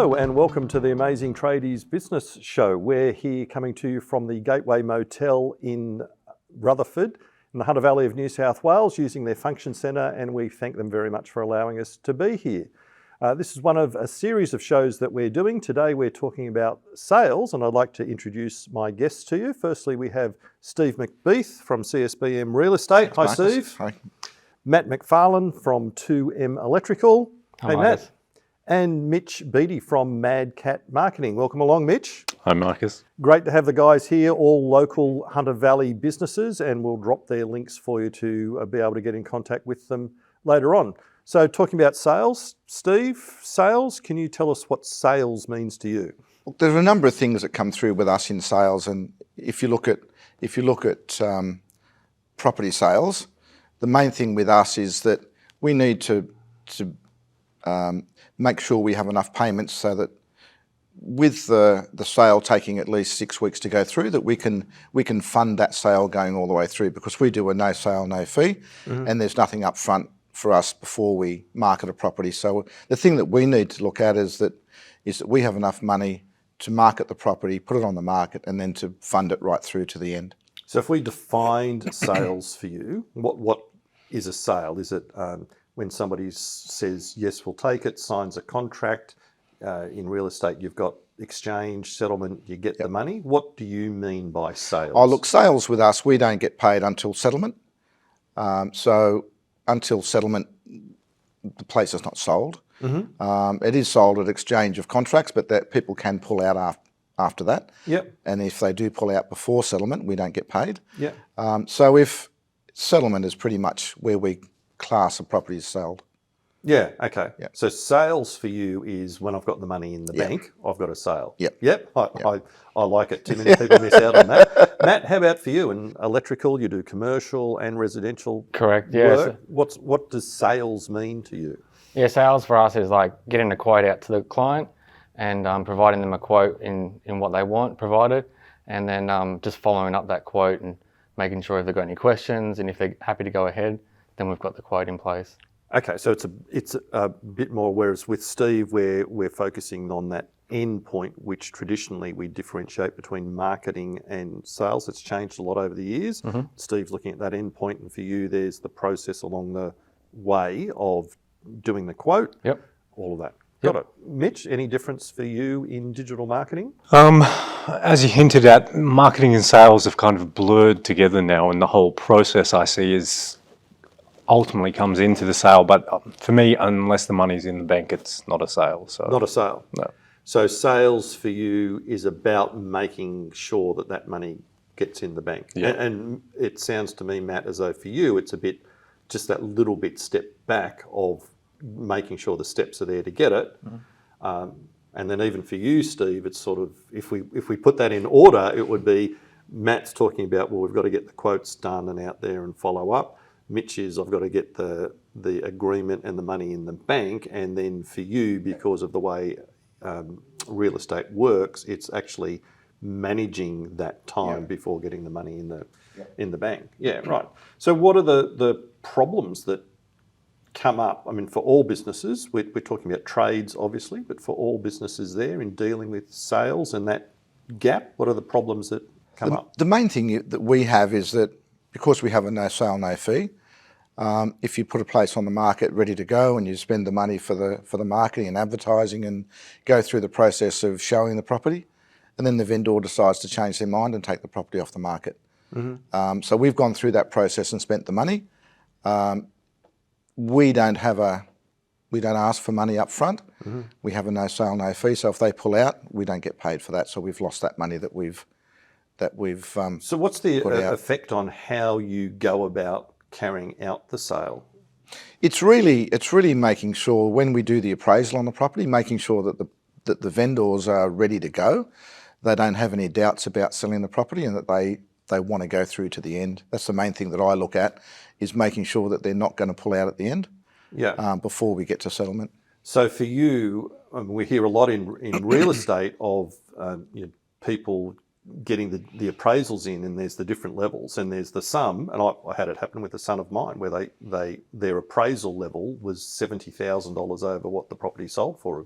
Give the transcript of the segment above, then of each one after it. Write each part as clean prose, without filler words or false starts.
Hello and welcome to the Amazing Tradies Business Show. We're here coming to you from the Gateway Motel in Rutherford in the Hunter Valley of New South Wales using their function centre, and we thank them very much for allowing us to be here. This is one of a series of shows that we're doing. Today we're talking about sales, and I'd like to introduce my guests to you. Firstly, we have Steve McBeath from CSBM Real Estate. Hi, Steve. Hi. Matt McFarlane from 2M Electrical. Hi, Hey, Marcus. Matt. And Mitch Beattie from Mad Cat Marketing. Welcome along, Mitch. Hi, Marcus. Great to have the guys here, all local Hunter Valley businesses, and we'll drop their links for you to be able to get in contact with them later on. So talking about sales, Steve, sales, can you tell us what sales means to you? Look, there's a number of things that come through with us in sales, and if you look at property sales, the main thing with us is that we need to make sure we have enough payments so that with the sale taking at least 6 weeks to go through, that we can fund that sale going all the way through, because we do a no sale, no fee, and there's nothing up front for us before we market a property. So the thing that we need to look at is that we have enough money to market the property, put it on the market, and then to fund it right through to the end. So if we defined sales for you, what is a sale? Is it when somebody says, yes, we'll take it, signs a contract? In real estate, you've got exchange, settlement, you get the money. What do you mean by sales? Oh, look, sales with us, we don't get paid until settlement. So until settlement, the place is not sold. It is sold at exchange of contracts, but that people can pull out after that. Yep. And if they do pull out before settlement, we don't get paid. Yep. So if settlement is pretty much where we class a property as sold. Yeah, okay. Yep. So sales for you is when I've got the money in the bank, I've got a sale. Yep. I like it. Too many people miss out on that. Matt, how about for you? In electrical, you do commercial and residential Correct, yeah. work. What does sales mean to you? Yeah, sales for us is like getting a quote out to the client and providing them a quote in what they want provided, and then just following up that quote and making sure if they've got any questions, and if they're happy to go ahead, then we've got the quote in place. Okay, so it's a bit more, whereas with Steve, we're focusing on that end point, which traditionally we differentiate between marketing and sales. It's changed a lot over the years. Steve's looking at that end point, and for you, there's the process along the way of doing the quote, all of that. Got it. Mitch, any difference for you in digital marketing? As you hinted at, marketing and sales have kind of blurred together now, and the whole process I see is ultimately comes into the sale. But for me, unless the money's in the bank, it's not a sale. So not a sale. No. So sales for you is about making sure that money gets in the bank. Yeah. And it sounds to me, Matt, as though for you, it's a bit, just that little bit step back of making sure the steps are there to get it. And then even for you, Steve, it's sort of, if we put that in order, it would be Matt's talking about, well, we've got to get the quotes done and out there and follow up. Mitch is, I've got to get the agreement and the money in the bank. And then for you, because of the way real estate works, it's actually managing that time before getting the money in the bank. Yeah, right. So what are the problems that come up? I mean, for all businesses, we're talking about trades, obviously, but for all businesses there in dealing with sales and that gap, what are the problems that come up? The main thing that we have is that because we have a no sale, no fee, if you put a place on the market ready to go and you spend the money for the marketing and advertising and go through the process of showing the property, and then the vendor decides to change their mind and take the property off the market. So we've gone through that process and spent the money. We don't ask for money up front. We have a no sale, no fee. So if they pull out, we don't get paid for that. So we've lost that money that we've. So what's the effect on how you go about carrying out the sale? It's really making sure when we do the appraisal on the property, making sure that the vendors are ready to go. They don't have any doubts about selling the property, and that they want to go through to the end. That's the main thing that I look at, is making sure that they're not going to pull out at the end before we get to settlement. So for you, we hear a lot in real estate of people getting the appraisals in, and there's the different levels, and there's the sum, and I had it happen with a son of mine where their appraisal level was $70,000 over what the property sold for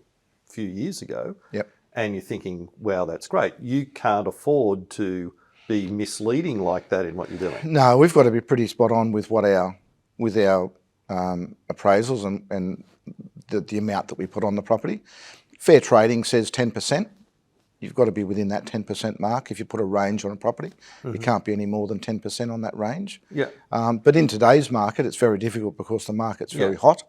few years ago, Yep. and you're thinking, wow, that's great. You can't afford to be misleading like that in what you're doing. No, we've got to be pretty spot on with what our appraisals and the amount that we put on the property. Fair trading says 10%. You've got to be within that 10% mark. If you put a range on a property, you can't be any more than 10% on that range. Yeah. But in today's market, it's very difficult because the market's very hot,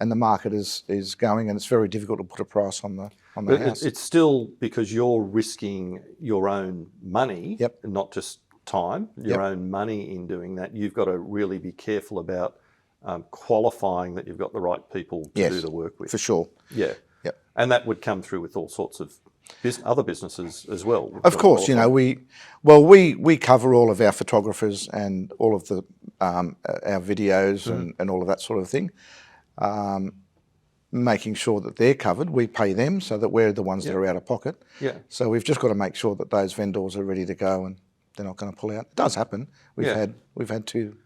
and the market is going, and it's very difficult to put a price on the But house. it's still because you're risking your own money, Yep. not just time, your own money in doing that. You've got to really be careful about qualifying that you've got the right people to do the work with. For sure. Yeah. Yep. And that would come through with all sorts of other businesses as well. Of course, you know, we cover all of our photographers and all of the our videos and all of that sort of thing, making sure that they're covered. We pay them so that we're the ones that are out of pocket. Yeah. So we've just got to make sure that those vendors are ready to go and they're not going to pull out. It does happen. We've had two.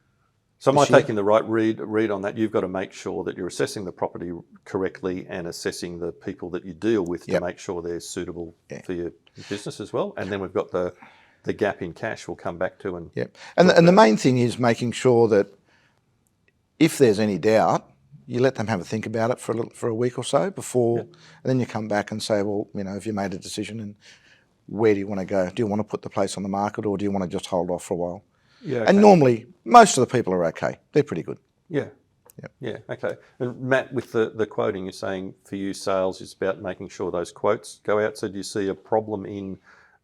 So am I taking the right read on that? You've got to make sure that you're assessing the property correctly and assessing the people that you deal with to make sure they're suitable for your business as well. And then we've got the gap in cash we'll come back to. And the main thing is making sure that if there's any doubt, you let them have a think about it for a week or so before, and then you come back and say, well, you know, have you made a decision and where do you want to go? Do you want to put the place on the market or do you want to just hold off for a while? Yeah, And normally, most of the people are okay. They're pretty good. Yeah. Yeah, okay. And Matt, with the quoting, you're saying for you sales is about making sure those quotes go out. So do you see a problem in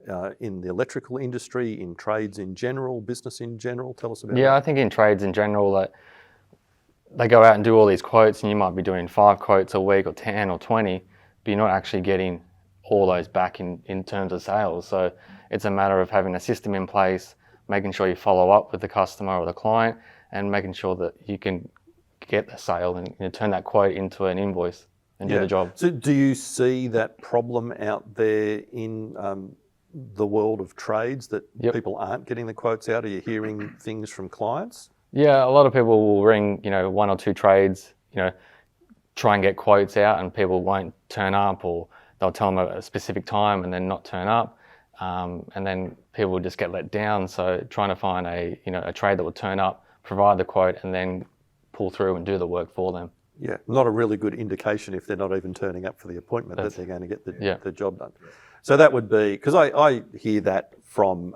the electrical industry, in trades in general, business in general? Tell us about that. Yeah, I think in trades in general, that they go out and do all these quotes and you might be doing 5 quotes a week or 10 or 20, but you're not actually getting all those back in terms of sales. So it's a matter of having a system in place, making sure you follow up with the customer or the client, and making sure that you can get the sale and turn that quote into an invoice and do the job. So do you see that problem out there in the world of trades that people aren't getting the quotes out? Are you hearing things from clients? Yeah, a lot of people will ring, 1 or 2 trades, try and get quotes out, and people won't turn up, or they'll tell them a specific time and then not turn up. And then people will just get let down. So trying to find a trade that will turn up, provide the quote, and then pull through and do the work for them. Yeah, not a really good indication if they're not even turning up for the appointment that they're going to get the job done. So that would be, because I hear that from,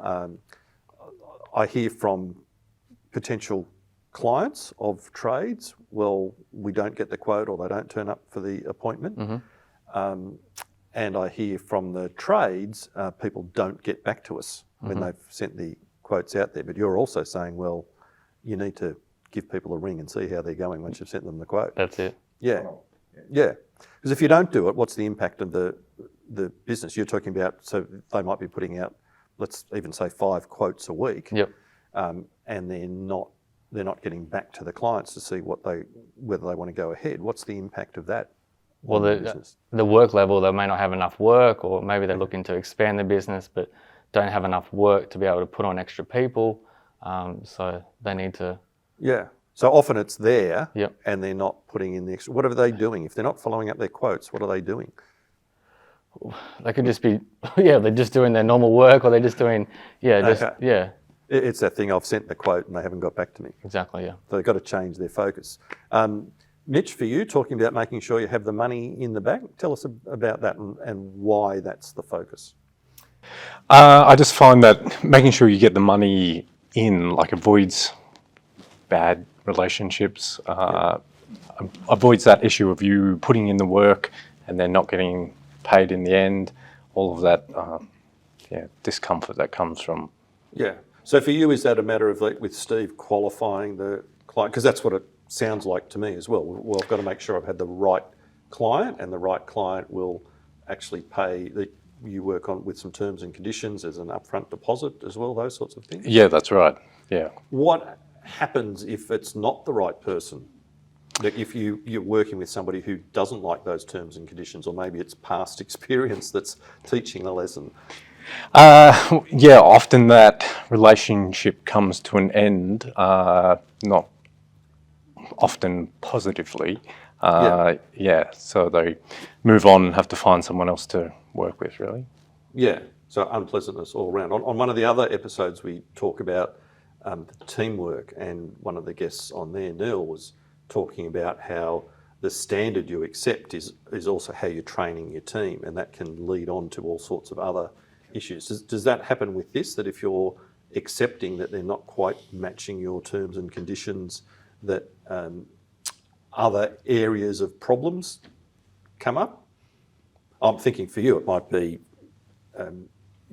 potential clients of trades. Well, we don't get the quote or they don't turn up for the appointment. And I hear from the trades, people don't get back to us when they've sent the quotes out there. But you're also saying, well, you need to give people a ring and see how they're going once you've sent them the quote. That's it. Yeah. Because if you don't do it, what's the impact of the business? You're talking about, so they might be putting out, let's even say 5 quotes a week. Yep. And they're not getting back to the clients to see whether they want to go ahead. What's the impact of that? Well, the work level, they may not have enough work, or maybe they're looking to expand their business but don't have enough work to be able to put on extra people. So they need to... Yeah. So often it's there and they're not putting in the extra... What are they doing? If they're not following up their quotes, what are they doing? They could just be, they're just doing their normal work, or they're just doing, It's that thing, I've sent the quote and they haven't got back to me. Exactly, yeah. So they've got to change their focus. Mitch, for you, talking about making sure you have the money in the bank, tell us about that and why that's the focus. I just find that making sure you get the money in, avoids bad relationships, avoids that issue of you putting in the work and then not getting paid in the end, all of that discomfort that comes from... Yeah. So for you, is that a matter of, with Steve, qualifying the client? Because that's what it sounds like to me as well. Well, I've got to make sure I've had the right client, and the right client will actually pay. You work on with some terms and conditions as an upfront deposit as well, those sorts of things? Yeah, that's right. Yeah. What happens if it's not the right person? Like if you're working with somebody who doesn't like those terms and conditions, or maybe it's past experience that's teaching the lesson? Often that relationship comes to an end, not often positively, So they move on and have to find someone else to work with, really. Yeah, so unpleasantness all around. On one of the other episodes, we talk about teamwork, and one of the guests on there, Neil, was talking about how the standard you accept is also how you're training your team, and that can lead on to all sorts of other issues. Does that happen with this, that if you're accepting that they're not quite matching your terms and conditions, that other areas of problems come up? I'm thinking for you, it might be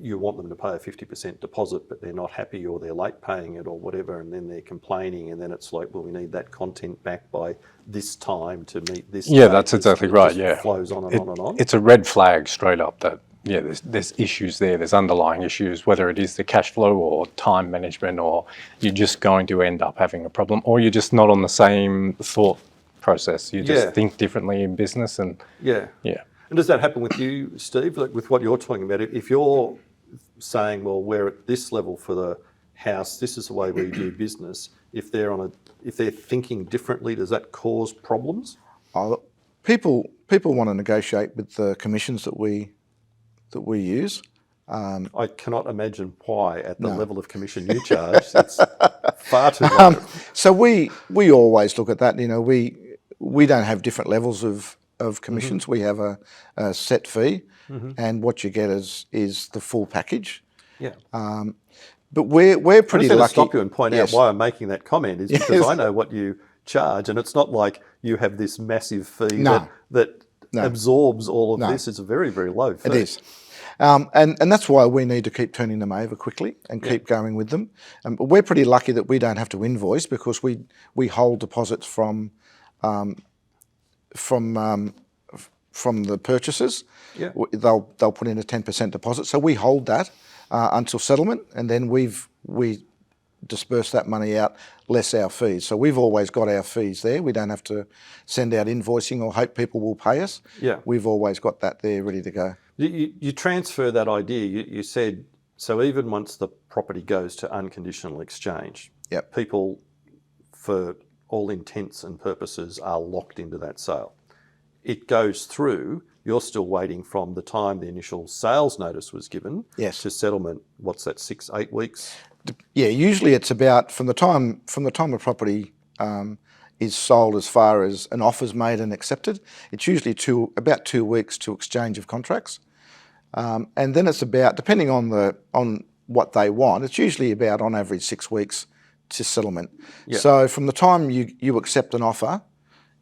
you want them to pay a 50% deposit, but they're not happy, or they're late paying it, or whatever, and then they're complaining, and then it's like, well, we need that content back by this time to meet this. Yeah, that's exactly right. Just Yeah, flows on and on and on. It's a red flag straight up that there's issues there. There's underlying issues, whether it is the cash flow or time management, or you're just going to end up having a problem, or you're just not on the same thought process. You just think differently in business, and yeah. And does that happen with you, Steve? Like with what you're talking about, if you're saying, well, we're at this level for the house, this is the way we do business. If they're thinking differently, does that cause problems? People want to negotiate with the commissions that we use. I cannot imagine why, at the level of commission you charge, it's far too low. So we always look at that. We don't have different levels of commissions. We have a set fee, and what you get is the full package. Yeah. But we're pretty I'm just lucky. to stop you and point out why I'm making that comment is because I know what you charge, and it's not like you have this massive fee that absorbs all of this. It's a very, very low fee. It is. And that's why we need to keep turning them over quickly and keep going with them. But we're pretty lucky that we don't have to invoice, because we hold deposits from the purchasers. Yeah. They'll put in a 10% deposit, so we hold that until settlement, and then we disperse that money out less our fees. So we've always got our fees there. We don't have to send out invoicing or hope people will pay us. Yeah. We've always got that there ready to go. You transfer that idea. You said, so even once the property goes to unconditional exchange, people, for all intents and purposes, are locked into that sale. It goes through, you're still waiting from the time the initial sales notice was given to settlement. What's that, 6-8 weeks? Yeah, usually it's about from the time the property is sold, as far as an offer's made and accepted. It's usually about 2 weeks to exchange of contracts, and then it's about, depending on what they want, it's usually about on average 6 weeks to settlement. Yeah. So from the time you accept an offer,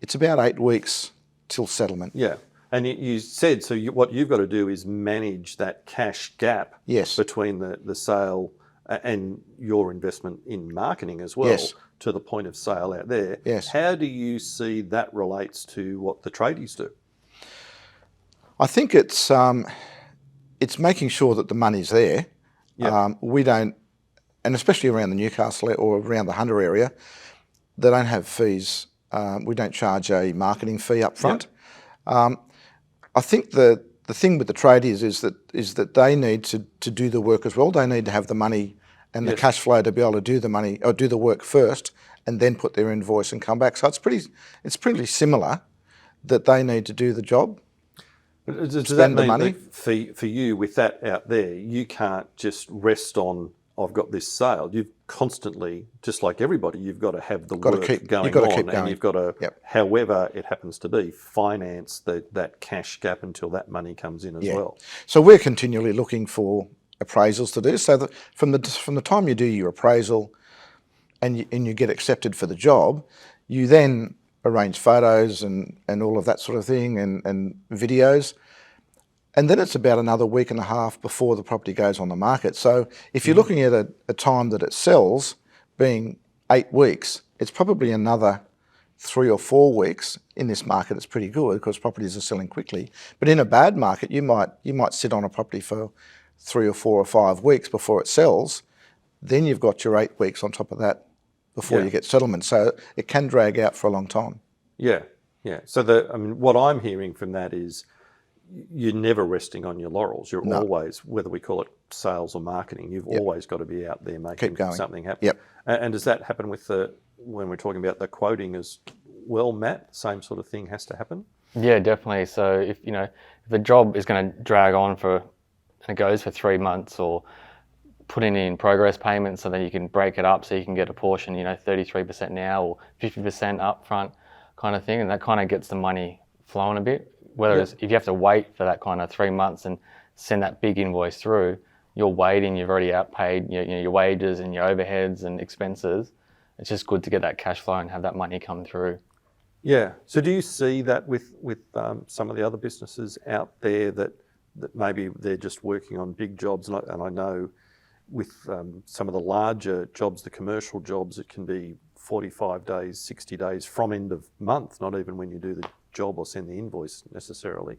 it's about 8 weeks till settlement. Yeah. And you said, so what you've got to do is manage that cash gap between the sale and your investment in marketing as well, to the point of sale out there. Yes. How do you see that relates to what the tradies do? I think it's making sure that the money's there. Yeah. We don't, and especially around the Newcastle or around the Hunter area, they don't have fees. We don't charge a marketing fee up front. Yep. I think the thing with the tradies is that they need to do the work as well. They need to have the money and the cash flow to be able to do the money or do the work first, and then put their invoice and come back. So it's pretty similar, that they need to do the job. Does that mean that for you, with that out there, you can't just rest on, I've got this sale? You've constantly, just like everybody, you've got to have the work going on, and you've got to, however it happens to be, finance that cash gap until that money comes in as well. So we're continually looking for appraisals to do. So that from the time you do your appraisal and you get accepted for the job, you then arrange photos and all of that sort of thing, and videos. And then it's about another week and a half before the property goes on the market. So if you're looking at a time that it sells being 8 weeks, it's probably another 3 or 4 weeks. In this market, it's pretty good because properties are selling quickly. But in a bad market, you might sit on a property for 3 or 4 or 5 weeks before it sells. Then you've got your 8 weeks on top of that before you get settlement. So it can drag out for a long time. Yeah, yeah. So what I'm hearing from that is, you're never resting on your laurels. You're always, whether we call it sales or marketing, you've always got to be out there making something happen. Yep. And does that happen with when we're talking about the quoting as well, Matt? Same sort of thing has to happen? Yeah, definitely. So if the job is going to drag on and it goes for 3 months, or putting in progress payments so that you can break it up so you can get a portion, 33% now or 50% upfront kind of thing, and that kind of gets the money flowing a bit. Whereas if you have to wait for that kind of 3 months and send that big invoice through, you're waiting, you've already outpaid your wages and your overheads and expenses. It's just good to get that cash flow and have that money come through. Yeah. So do you see that with some of the other businesses out there that maybe they're just working on big jobs? And I know with some of the larger jobs, the commercial jobs, it can be 45 days, 60 days from end of month, not even when you do the job or send the invoice necessarily,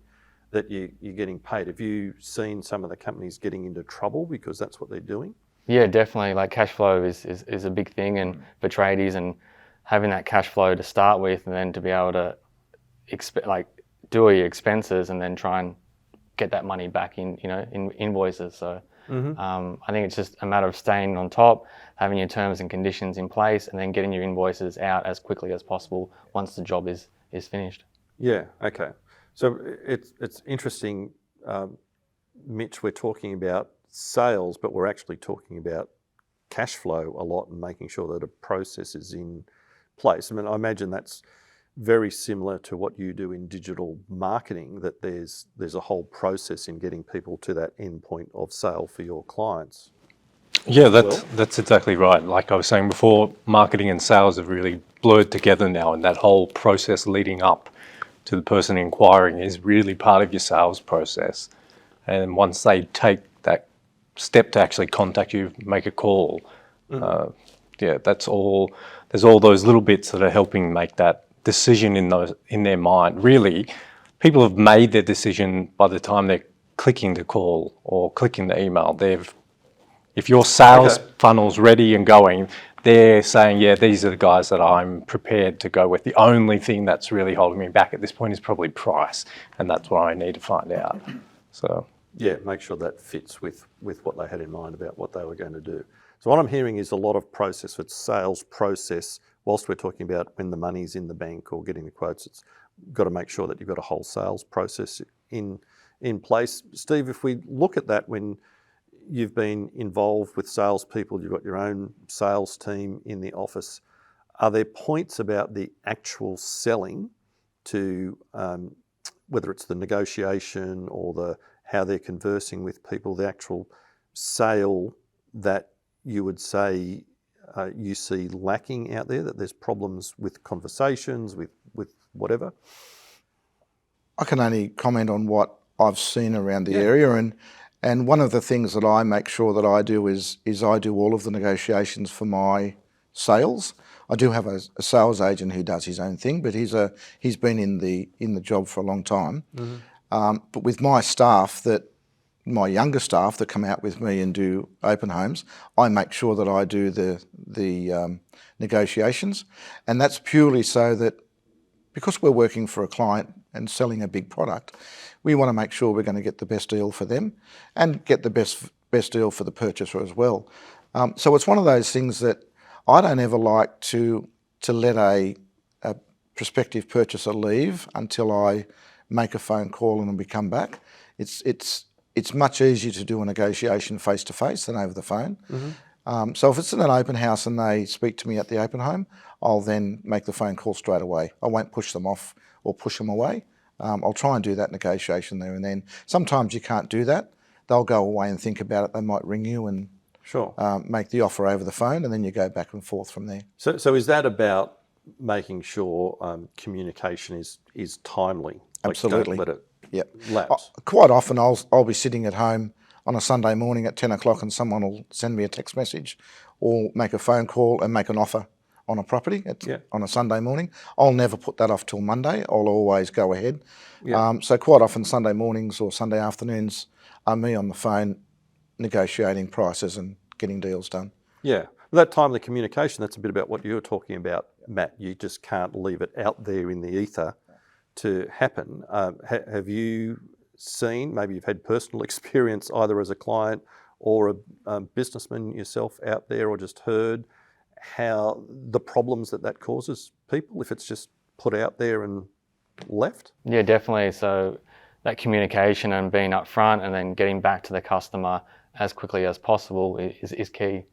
that you're getting paid. Have you seen some of the companies getting into trouble because that's what they're doing? Yeah, definitely. Like cash flow is a big thing, and for tradies, and having that cash flow to start with, and then to be able to do all your expenses and then try and get that money back in invoices. So I think it's just a matter of staying on top, having your terms and conditions in place, and then getting your invoices out as quickly as possible once the job is finished. Yeah. Okay. So it's interesting, Mitch. We're talking about sales, but we're actually talking about cash flow a lot and making sure that a process is in place. I mean, I imagine that's very similar to what you do in digital marketing, that there's a whole process in getting people to that end point of sale for your clients. Yeah, that's exactly right. Like I was saying before, marketing and sales have really blurred together now, and that whole process leading up to the person inquiring is really part of your sales process. And once they take that step to actually contact you, make a call, that's all. There's all those little bits that are helping make that decision in their mind. Really, people have made their decision by the time they're clicking the call or clicking the email. If your sales funnel's ready and going, they're saying, yeah, these are the guys that I'm prepared to go with. The only thing that's really holding me back at this point is probably price, and that's what I need to find out. So yeah, make sure that fits with what they had in mind about what they were going to do. So what I'm hearing is a lot of process. It's sales process. Whilst we're talking about when the money's in the bank or getting the quotes, it's got to make sure that you've got a whole sales process in place. Steve, if we look at that, when you've been involved with salespeople, you've got your own sales team in the office, are there points about the actual selling to whether it's the negotiation or how they're conversing with people, the actual sale, that you would say you see lacking out there, that there's problems with conversations, with whatever? I can only comment on what I've seen around the area, and one of the things that I make sure that I do is I do all of the negotiations for my sales. I do have a sales agent who does his own thing, but he's been in the job for a long time. But with my staff, my younger staff that come out with me and do open homes, I make sure that I do the negotiations, and that's purely so that because we're working for a client and selling a big product, we want to make sure we're going to get the best deal for them and get the best deal for the purchaser as well. So it's one of those things that I don't ever like to let a prospective purchaser leave until I make a phone call and we come back. It's much easier to do a negotiation face to face than over the phone. So if it's in an open house and they speak to me at the open home, I'll then make the phone call straight away. I won't push them off or push them away. I'll try and do that negotiation there and then. Sometimes you can't do that. They'll go away and think about it. They might ring you and make the offer over the phone, and then you go back and forth from there. So is that about making sure communication is timely? Absolutely. Don't let it lapse. Quite often I'll be sitting at home on a Sunday morning at 10 o'clock and someone will send me a text message or make a phone call and make an offer on a property on a Sunday morning. I'll never put that off till Monday. I'll always go ahead. So quite often Sunday mornings or Sunday afternoons are me on the phone negotiating prices and getting deals done. Yeah. That timely communication, that's a bit about what you were talking about, Matt. You just can't leave it out there in the ether to happen. Have you seen, maybe you've had personal experience either as a client or a businessman yourself out there, or just heard how the problems that causes people, if it's just put out there and left? Yeah, definitely. So that communication and being upfront and then getting back to the customer as quickly as possible is key.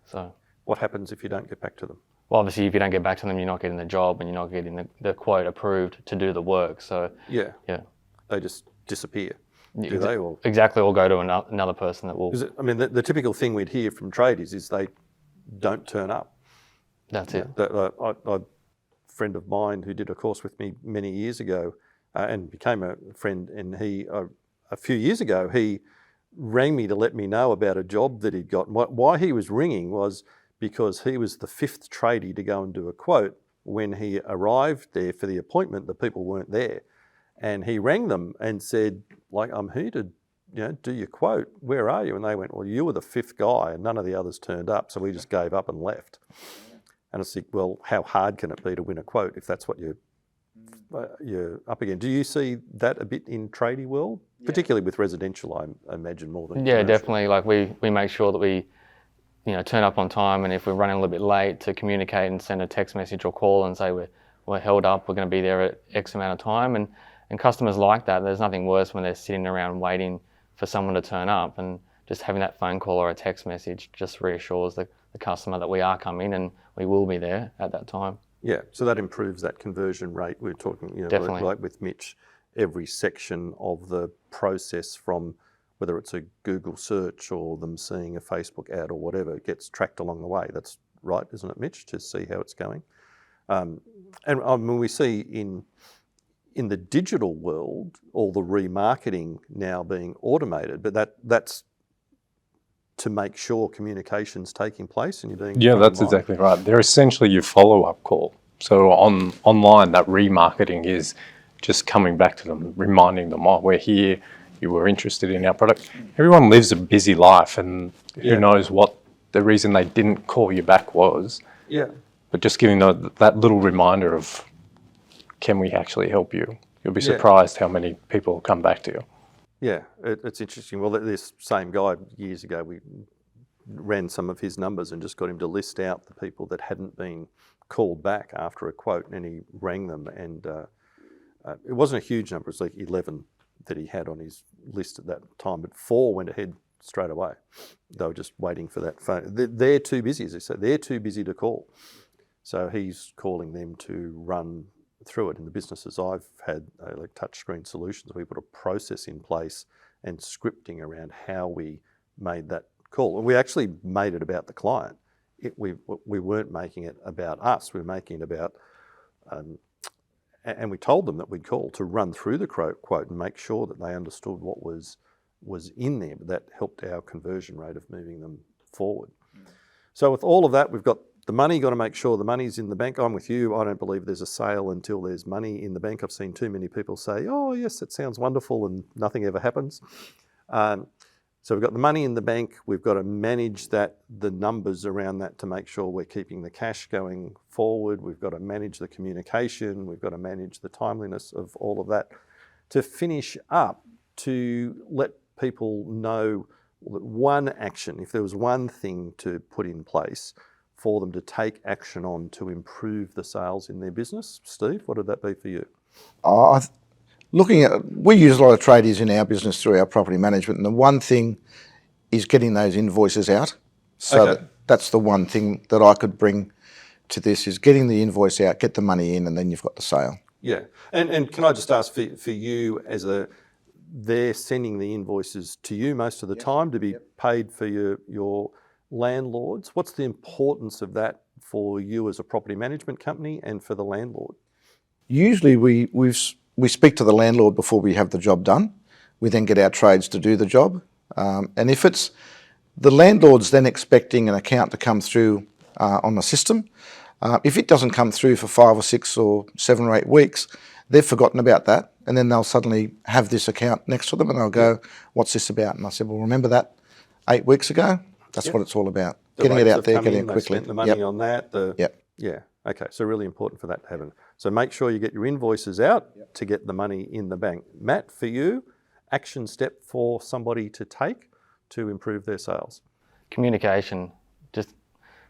So What happens if you don't get back to them? well, obviously, if you don't get back to them, you're not getting the job and you're not getting the quote approved to do the work. So Yeah. yeah, They just disappear, do they? Or exactly, or go to another person that will. I mean, the typical thing we'd hear from tradies is they don't turn up. That's it. A friend of mine who did a course with me many years ago and became a friend, and he a few years ago he rang me to let me know about a job that he'd got. And why he was ringing was because he was the 5th tradie to go and do a quote. When he arrived there for the appointment, the people weren't there, and he rang them and said, like, I'm here to do your quote. Where are you? And they went, well, you were the 5th guy and none of the others turned up, so we just gave up and left. And I said, well, how hard can it be to win a quote if that's what you're up against? Do you see that a bit in tradie world, particularly with residential? I imagine more than Yeah, commercial? definitely. Like we make sure that we turn up on time, and if we're running a little bit late, to communicate and send a text message or call and say we're held up, we're going to be there at X amount of time, and customers like that. There's nothing worse when they're sitting around waiting for someone to turn up, and just having that phone call or a text message just reassures the customer that we are coming and we will be there at that time. Yeah, so that improves that conversion rate. We're talking, Definitely. like with Mitch, every section of the process, from whether it's a Google search or them seeing a Facebook ad or whatever, gets tracked along the way. That's right, isn't it, Mitch, to see how it's going? And I mean, we see in the digital world all the remarketing now being automated, but that's to make sure communication's taking place and you're doing. Yeah, that's exactly right. They're essentially your follow-up call. So online, that remarketing is just coming back to them, reminding them, oh, we're here, you were interested in our product. Everyone lives a busy life, and who knows what the reason they didn't call you back was. Yeah. But just giving that little reminder of, can we actually help you? You'll be surprised how many people come back to you. Yeah, it's interesting. Well, this same guy, years ago, we ran some of his numbers and just got him to list out the people that hadn't been called back after a quote, and he rang them, and it wasn't a huge number. It was like 11 that he had on his list at that time, but 4 went ahead straight away. They were just waiting for that phone. They're too busy, as I said. They're too busy to call. So he's calling them to run through it. In the businesses I've had, like touchscreen solutions, we put a process in place and scripting around how we made that call. And we actually made it about the client. We weren't making it about us. We were making it about, and we told them that we'd call to run through the quote and make sure that they understood what was in there. But that helped our conversion rate of moving them forward. So with all of that, we've got the money, got to make sure the money's in the bank. I'm with you. I don't believe there's a sale until there's money in the bank. I've seen too many people say, oh, yes, it sounds wonderful, and nothing ever happens. So we've got the money in the bank. We've got to manage the numbers around that to make sure we're keeping the cash going forward. We've got to manage the communication. We've got to manage the timeliness of all of that. To finish up, to let people know that one action, if there was one thing to put in place for them to take action on to improve the sales in their business. Steve, what would that be for you? We use a lot of tradies in our business through our property management, and the one thing is getting those invoices out. So that's the one thing that I could bring to this, is getting the invoice out, get the money in, and then you've got the sale. Yeah, and can I just ask for you, they're sending the invoices to you most of the time to be paid for your landlords. What's the importance of that for you as a property management company and for the landlord? Usually we speak to the landlord before we have the job done. We then get our trades to do the job. And if it's the landlord's then expecting an account to come through on the system, if it doesn't come through for 5 or 6 or 7 or 8 weeks, they've forgotten about that. And then they'll suddenly have this account next to them and they'll go, what's this about? And I said, well, remember that 8 weeks ago? That's what it's all about. Getting it out there, getting it quickly. Spent the money on that. Yeah. Okay. So really important for that to happen. So make sure you get your invoices out to get the money in the bank. Matt, for you, action step for somebody to take to improve their sales? Communication. Just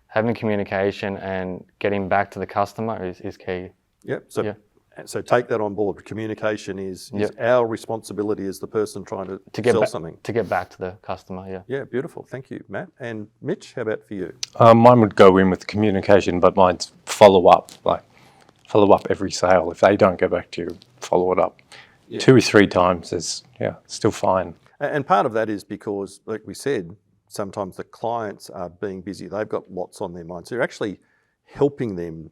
having communication and getting back to the customer is key. Yep. So, Yeah. so take that on board. Communication is Yep. our responsibility as the person trying to get sell back, something. to get back to the customer. Yeah. Yeah, beautiful. Thank you, Matt. And Mitch, how about for you? Mine would go in with communication, but mine's follow up. Like follow up every sale. If they don't go back to you, follow it up 2 or 3 times is still fine. And part of that is because, like we said, sometimes the clients are being busy. They've got lots on their mind. So you're actually helping them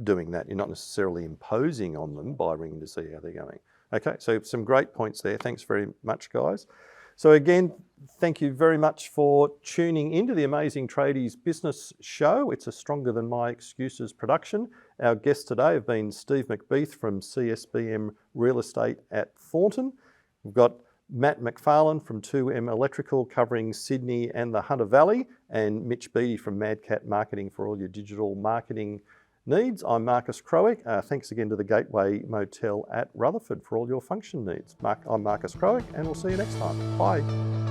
doing that. You're not necessarily imposing on them by ringing to see how they're going. Okay, so some great points there. Thanks very much, guys. So again, thank you very much for tuning into the Amazing Tradies Business Show. It's a Stronger Than My Excuses production. Our guests today have been Steve McBeath from CSBM Real Estate at Thornton. We've got Matt McFarlane from 2M Electrical covering Sydney and the Hunter Valley, and Mitch Beattie from Mad Cat Marketing for all your digital marketing needs. I'm Marcus Crowick. Thanks again to the Gateway Motel at Rutherford for all your function needs. I'm Marcus Crowick, and we'll see you next time. Bye.